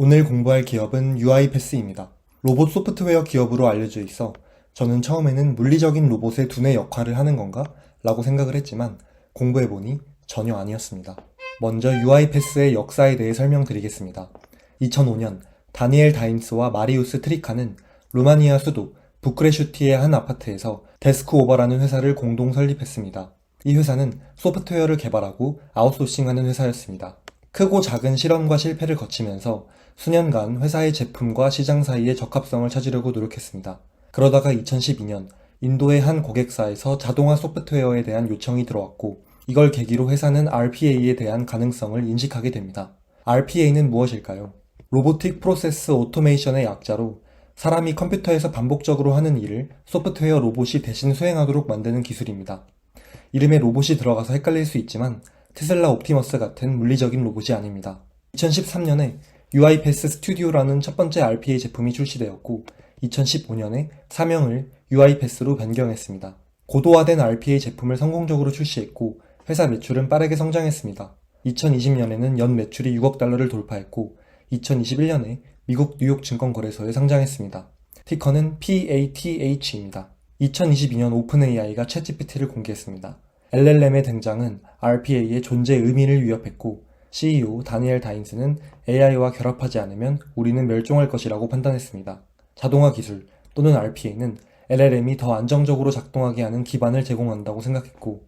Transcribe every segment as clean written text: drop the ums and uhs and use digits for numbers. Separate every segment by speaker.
Speaker 1: 오늘 공부할 기업은 UiPath입니다. 로봇 소프트웨어 기업으로 알려져 있어 저는 처음에는 물리적인 로봇의 두뇌 역할을 하는 건가? 라고 생각을 했지만 공부해보니 전혀 아니었습니다. 먼저 UiPath의 역사에 대해 설명드리겠습니다. 2005년 다니엘 다인스와 마리우스 트리카는 루마니아 수도 부크레슈티의 한 아파트에서 데스크오버라는 회사를 공동 설립했습니다. 이 회사는 소프트웨어를 개발하고 아웃소싱하는 회사였습니다. 크고 작은 실험과 실패를 거치면서 수년간 회사의 제품과 시장 사이의 적합성을 찾으려고 노력했습니다. 그러다가 2012년 인도의 한 고객사에서 자동화 소프트웨어에 대한 요청이 들어왔고 이걸 계기로 회사는 RPA에 대한 가능성을 인식하게 됩니다. RPA는 무엇일까요? 로보틱 프로세스 오토메이션의 약자로 사람이 컴퓨터에서 반복적으로 하는 일을 소프트웨어 로봇이 대신 수행하도록 만드는 기술입니다. 이름에 로봇이 들어가서 헷갈릴 수 있지만 테슬라 옵티머스 같은 물리적인 로봇이 아닙니다. 2013년에 UiPath 스튜디오라는 첫 번째 RPA 제품이 출시되었고 2015년에 사명을 UiPath로 변경했습니다. 고도화된 RPA 제품을 성공적으로 출시했고 회사 매출은 빠르게 성장했습니다. 2020년에는 연 매출이 6억 달러를 돌파했고 2021년에 미국 뉴욕 증권거래소에 상장했습니다. 티커는 PATH입니다. 2022년 오픈AI가 챗GPT를 공개했습니다. LLM의 등장은 RPA의 존재 의미를 위협했고 CEO 다니엘 다인스는 AI와 결합하지 않으면 우리는 멸종할 것이라고 판단했습니다. 자동화 기술 또는 RPA는 LLM이 더 안정적으로 작동하게 하는 기반을 제공한다고 생각했고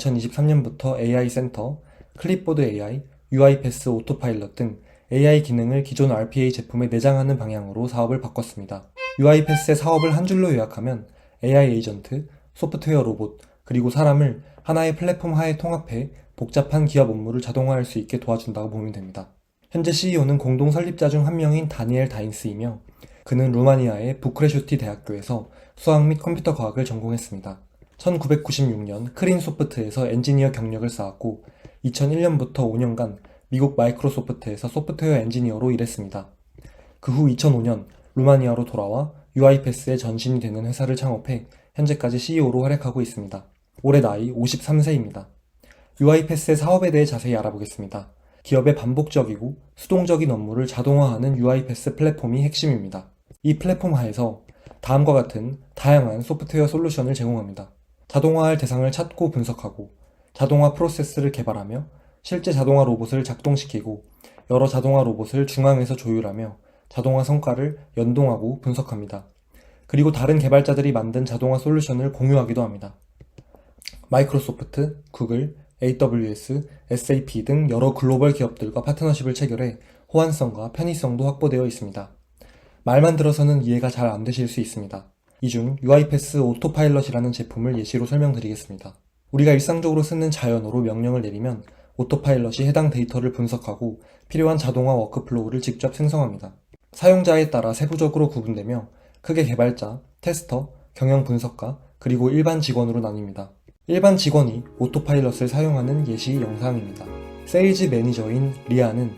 Speaker 1: 2023년부터 AI 센터, 클립보드 AI, UiPath 오토파일럿 등 AI 기능을 기존 RPA 제품에 내장하는 방향으로 사업을 바꿨습니다. UiPath의 사업을 한 줄로 요약하면 AI 에이전트, 소프트웨어 로봇, 그리고 사람을 하나의 플랫폼 하에 통합해 복잡한 기업 업무를 자동화할 수 있게 도와준다고 보면 됩니다. 현재 CEO는 공동 설립자 중 한 명인 다니엘 다인스이며 그는 루마니아의 부크레슈티 대학교에서 수학 및 컴퓨터 과학을 전공했습니다. 1996년 크린소프트에서 엔지니어 경력을 쌓았고 2001년부터 5년간 미국 마이크로소프트에서 소프트웨어 엔지니어로 일했습니다. 그 후 2005년 루마니아로 돌아와 UiPath의 전신이 되는 회사를 창업해 현재까지 CEO로 활약하고 있습니다. 올해 나이 53세입니다. UiPath의 사업에 대해 자세히 알아보겠습니다. 기업의 반복적이고 수동적인 업무를 자동화하는 UiPath 플랫폼이 핵심입니다. 이 플랫폼 하에서 다음과 같은 다양한 소프트웨어 솔루션을 제공합니다. 자동화할 대상을 찾고 분석하고 자동화 프로세스를 개발하며 실제 자동화 로봇을 작동시키고 여러 자동화 로봇을 중앙에서 조율하며 자동화 성과를 연동하고 분석합니다. 그리고 다른 개발자들이 만든 자동화 솔루션을 공유하기도 합니다. 마이크로소프트, 구글, AWS, SAP 등 여러 글로벌 기업들과 파트너십을 체결해 호환성과 편의성도 확보되어 있습니다. 말만 들어서는 이해가 잘 안 되실 수 있습니다. 이 중 UiPath 오토파일럿이라는 제품을 예시로 설명드리겠습니다. 우리가 일상적으로 쓰는 자연어로 명령을 내리면 오토파일럿이 해당 데이터를 분석하고 필요한 자동화 워크플로우를 직접 생성합니다. 사용자에 따라 세부적으로 구분되며 크게 개발자, 테스터, 경영 분석가, 그리고 일반 직원으로 나뉩니다. 일반 직원이 오토파일럿을 사용하는 예시 영상입니다. 세일즈 매니저인 리아는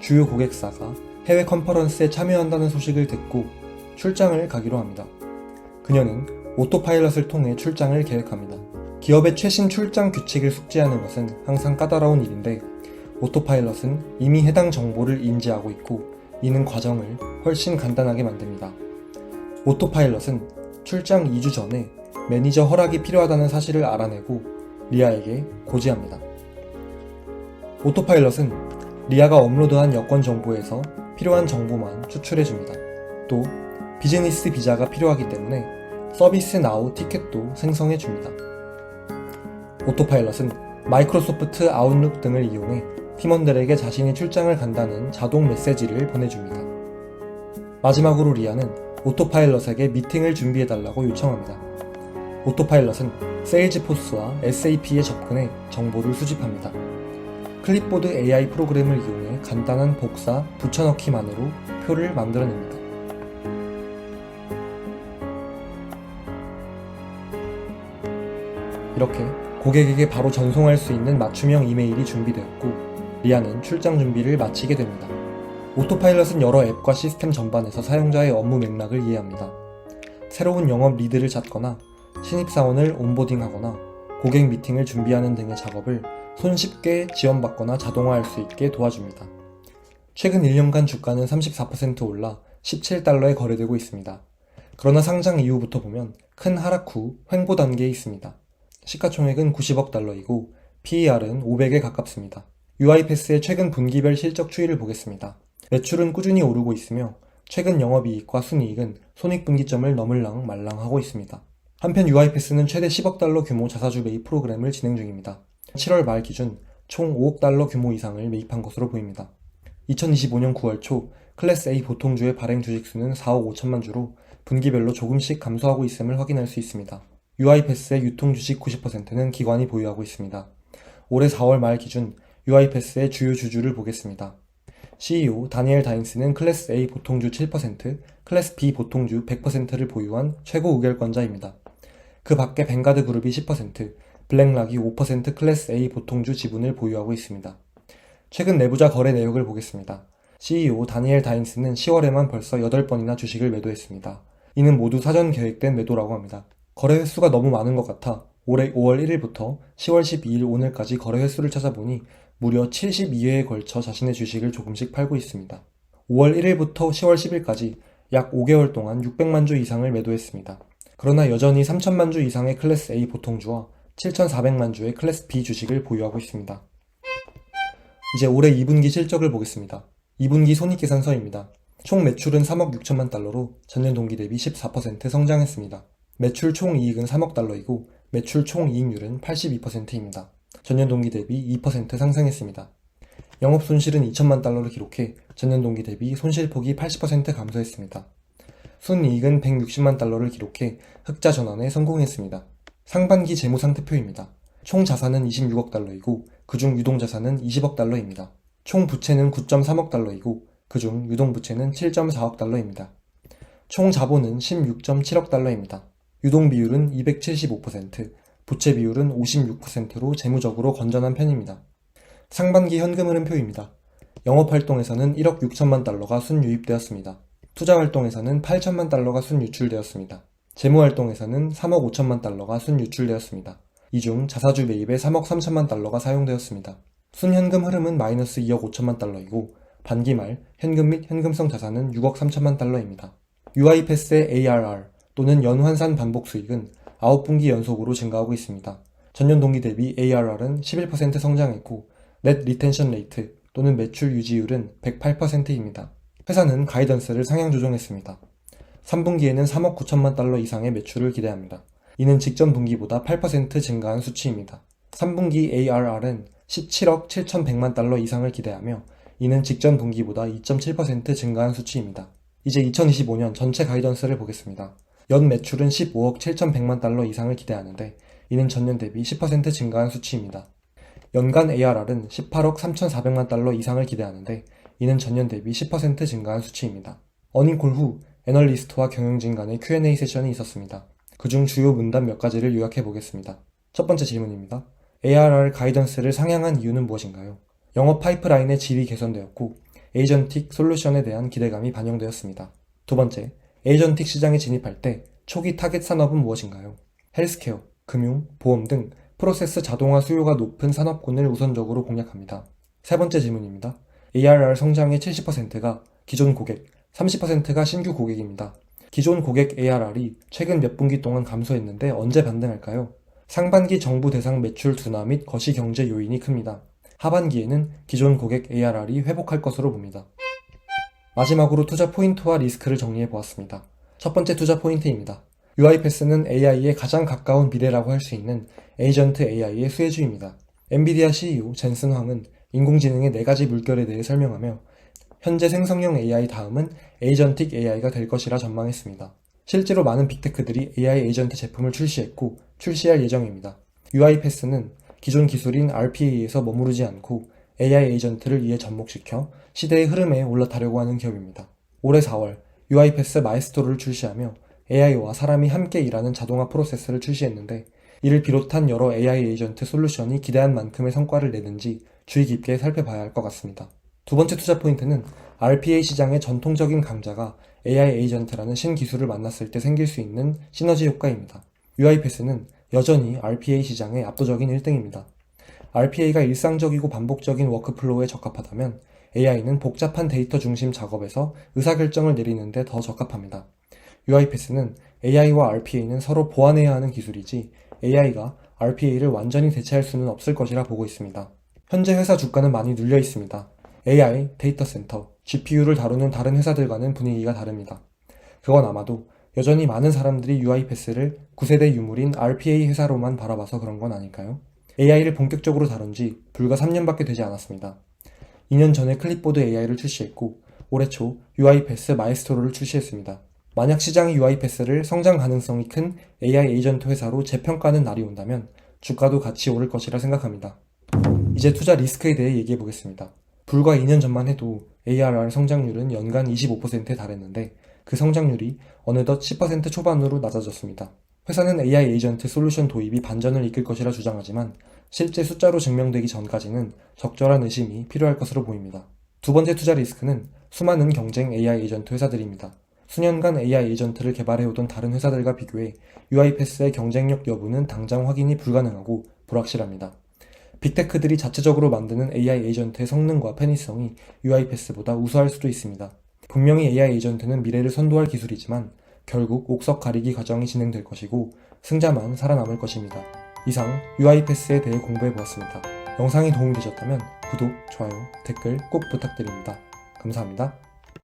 Speaker 1: 주요 고객사가 해외 컨퍼런스에 참여한다는 소식을 듣고 출장을 가기로 합니다. 그녀는 오토파일럿을 통해 출장을 계획합니다. 기업의 최신 출장 규칙을 숙지하는 것은 항상 까다로운 일인데 오토파일럿은 이미 해당 정보를 인지하고 있고 이는 과정을 훨씬 간단하게 만듭니다. 오토파일럿은 출장 2주 전에 매니저 허락이 필요하다는 사실을 알아내고 리아에게 고지합니다. 오토파일럿은 리아가 업로드한 여권 정보에서 필요한 정보만 추출해줍니다. 또 비즈니스 비자가 필요하기 때문에 서비스 나우 티켓도 생성해줍니다. 오토파일럿은 마이크로소프트 아웃룩 등을 이용해 팀원들에게 자신이 출장을 간다는 자동 메시지를 보내줍니다. 마지막으로 리아는 오토파일럿에게 미팅을 준비해달라고 요청합니다. 오토파일럿은 세일즈포스와 SAP에 접근해 정보를 수집합니다. 클립보드 AI 프로그램을 이용해 간단한 복사, 붙여넣기만으로 표를 만들어냅니다. 이렇게 고객에게 바로 전송할 수 있는 맞춤형 이메일이 준비되었고 리아는 출장 준비를 마치게 됩니다. 오토파일럿은 여러 앱과 시스템 전반에서 사용자의 업무 맥락을 이해합니다. 새로운 영업 리드를 찾거나 신입사원을 온보딩하거나 고객 미팅을 준비하는 등의 작업을 손쉽게 지원받거나 자동화할 수 있게 도와줍니다. 최근 1년간 주가는 34% 올라 17달러에 거래되고 있습니다. 그러나 상장 이후부터 보면 큰 하락 후 횡보 단계에 있습니다. 시가총액은 90억 달러이고 PER은 500에 가깝습니다. UiPath의 최근 분기별 실적 추이를 보겠습니다. 매출은 꾸준히 오르고 있으며 최근 영업이익과 순이익은 손익분기점을 넘을랑 말랑하고 있습니다. 한편 UiPath는 최대 10억 달러 규모 자사주 매입 프로그램을 진행 중입니다. 7월 말 기준 총 5억 달러 규모 이상을 매입한 것으로 보입니다. 2025년 9월 초 클래스 A 보통주의 발행 주식수는 4억 5천만 주로 분기별로 조금씩 감소하고 있음을 확인할 수 있습니다. UiPath의 유통 주식 90%는 기관이 보유하고 있습니다. 올해 4월 말 기준 UiPath의 주요 주주를 보겠습니다. CEO 다니엘 다인스는 클래스 A 보통주 7%, 클래스 B 보통주 100%를 보유한 최고 의결권자입니다. 그 밖에 벵가드 그룹이 10%, 블랙락이 5% 클래스 A 보통주 지분을 보유하고 있습니다. 최근 내부자 거래 내역을 보겠습니다. CEO 다니엘 다인스는 10월에만 벌써 8번이나 주식을 매도했습니다. 이는 모두 사전 계획된 매도라고 합니다. 거래 횟수가 너무 많은 것 같아 올해 5월 1일부터 10월 12일 오늘까지 거래 횟수를 찾아보니 무려 72회에 걸쳐 자신의 주식을 조금씩 팔고 있습니다. 5월 1일부터 10월 10일까지 약 5개월 동안 600만 주 이상을 매도했습니다. 그러나 여전히 3천만 주 이상의 클래스 A 보통주와 7,400만 주의 클래스 B 주식을 보유하고 있습니다. 이제 올해 2분기 실적을 보겠습니다. 2분기 손익계산서입니다. 총 매출은 3억 6천만 달러로 전년 동기 대비 14% 성장했습니다. 매출 총 이익은 3억 달러이고 매출 총 이익률은 82%입니다. 전년 동기 대비 2% 상승했습니다. 영업 손실은 2천만 달러를 기록해 전년 동기 대비 손실폭이 80% 감소했습니다. 순이익은 160만 달러를 기록해 흑자 전환에 성공했습니다. 상반기 재무상태표입니다. 총 자산은 26억 달러이고 그중 유동자산은 20억 달러입니다. 총 부채는 9.3억 달러이고 그중 유동부채는 7.4억 달러입니다. 총 자본은 16.7억 달러입니다. 유동 비율은 275%, 부채 비율은 56%로 재무적으로 건전한 편입니다. 상반기 현금 흐름표입니다. 영업활동에서는 1억 6천만 달러가 순유입되었습니다. 투자활동에서는 8천만 달러가 순유출되었습니다. 재무활동에서는 3억 5천만 달러가 순유출되었습니다. 이 중 자사주 매입에 3억 3천만 달러가 사용되었습니다. 순현금 흐름은 마이너스 2억 5천만 달러이고 반기 말 현금 및 현금성 자산은 6억 3천만 달러입니다. UiPath의 ARR 또는 연환산 반복 수익은 9분기 연속으로 증가하고 있습니다. 전년 동기 대비 ARR은 11% 성장했고 넷 리텐션 레이트 또는 매출 유지율은 108%입니다. 회사는 가이던스를 상향 조정했습니다. 3분기에는 3억 9천만 달러 이상의 매출을 기대합니다. 이는 직전 분기보다 8% 증가한 수치입니다. 3분기 ARR은 17억 7,100만 달러 이상을 기대하며 이는 직전 분기보다 2.7% 증가한 수치입니다. 이제 2025년 전체 가이던스를 보겠습니다. 연 매출은 15억 7,100만 달러 이상을 기대하는데 이는 전년 대비 10% 증가한 수치입니다. 연간 ARR은 18억 3,400만 달러 이상을 기대하는데 이는 전년 대비 10% 증가한 수치입니다. 어닝콜 후 애널리스트와 경영진 간의 Q&A 세션이 있었습니다. 그중 주요 문답 몇 가지를 요약해 보겠습니다. 첫 번째 질문입니다. ARR 가이던스를 상향한 이유는 무엇인가요? 영업 파이프라인의 질이 개선되었고 에이전틱 솔루션에 대한 기대감이 반영되었습니다. 두 번째, 에이전틱 시장에 진입할 때 초기 타겟 산업은 무엇인가요? 헬스케어, 금융, 보험 등 프로세스 자동화 수요가 높은 산업군을 우선적으로 공략합니다. 세 번째 질문입니다. ARR 성장의 70%가 기존 고객, 30%가 신규 고객입니다. 기존 고객 ARR이 최근 몇 분기 동안 감소했는데 언제 반등할까요? 상반기 정부 대상 매출 둔화 및 거시경제 요인이 큽니다. 하반기에는 기존 고객 ARR이 회복할 것으로 봅니다. 마지막으로 투자 포인트와 리스크를 정리해 보았습니다. 첫 번째 투자 포인트입니다. UiPath는 AI에 가장 가까운 미래라고 할 수 있는 에이전트 AI의 수혜주입니다. 엔비디아 CEO 젠슨 황은 인공지능의 4가지 물결에 대해 설명하며 현재 생성형 AI 다음은 에이전틱 AI가 될 것이라 전망했습니다. 실제로 많은 빅테크들이 AI 에이전트 제품을 출시했고 출시할 예정입니다. UiPath는 기존 기술인 RPA에서 머무르지 않고 AI 에이전트를 이에 접목시켜 시대의 흐름에 올라타려고 하는 기업입니다. 올해 4월 UiPath 마에스토로를 출시하며 AI와 사람이 함께 일하는 자동화 프로세스를 출시했는데 이를 비롯한 여러 AI 에이전트 솔루션이 기대한 만큼의 성과를 내는지 주의 깊게 살펴봐야 할 것 같습니다. 두 번째 투자 포인트는 RPA 시장의 전통적인 강자가 AI 에이전트라는 신기술을 만났을 때 생길 수 있는 시너지 효과입니다. UiPath는 여전히 RPA 시장의 압도적인 1등입니다. RPA가 일상적이고 반복적인 워크플로우에 적합하다면 AI는 복잡한 데이터 중심 작업에서 의사결정을 내리는데 더 적합합니다. UiPath는 AI와 RPA는 서로 보완해야 하는 기술이지 AI가 RPA를 완전히 대체할 수는 없을 것이라 보고 있습니다. 현재 회사 주가는 많이 눌려 있습니다. AI, 데이터 센터, GPU를 다루는 다른 회사들과는 분위기가 다릅니다. 그건 아마도 여전히 많은 사람들이 UiPath를 9세대 유물인 RPA 회사로만 바라봐서 그런 건 아닐까요? AI를 본격적으로 다룬 지 불과 3년밖에 되지 않았습니다. 2년 전에 클립보드 AI를 출시했고 올해 초 UiPath 마에스토로를 출시했습니다. 만약 시장이 UiPath를 성장 가능성이 큰 AI 에이전트 회사로 재평가하는 날이 온다면 주가도 같이 오를 것이라 생각합니다. 이제 투자 리스크에 대해 얘기해 보겠습니다. 불과 2년 전만 해도 ARR 성장률은 연간 25%에 달했는데 그 성장률이 어느덧 10% 초반으로 낮아졌습니다. 회사는 AI 에이전트 솔루션 도입이 반전을 이끌 것이라 주장하지만 실제 숫자로 증명되기 전까지는 적절한 의심이 필요할 것으로 보입니다. 두 번째 투자 리스크는 수많은 경쟁 AI 에이전트 회사들입니다. 수년간 AI 에이전트를 개발해오던 다른 회사들과 비교해 UiPath의 경쟁력 여부는 당장 확인이 불가능하고 불확실합니다. 빅테크들이 자체적으로 만드는 AI 에이전트의 성능과 편의성이 UiPath보다 우수할 수도 있습니다. 분명히 AI 에이전트는 미래를 선도할 기술이지만 결국 옥석 가리기 과정이 진행될 것이고 승자만 살아남을 것입니다. 이상 UiPath에 대해 공부해보았습니다. 영상이 도움이 되셨다면 구독, 좋아요, 댓글 꼭 부탁드립니다. 감사합니다.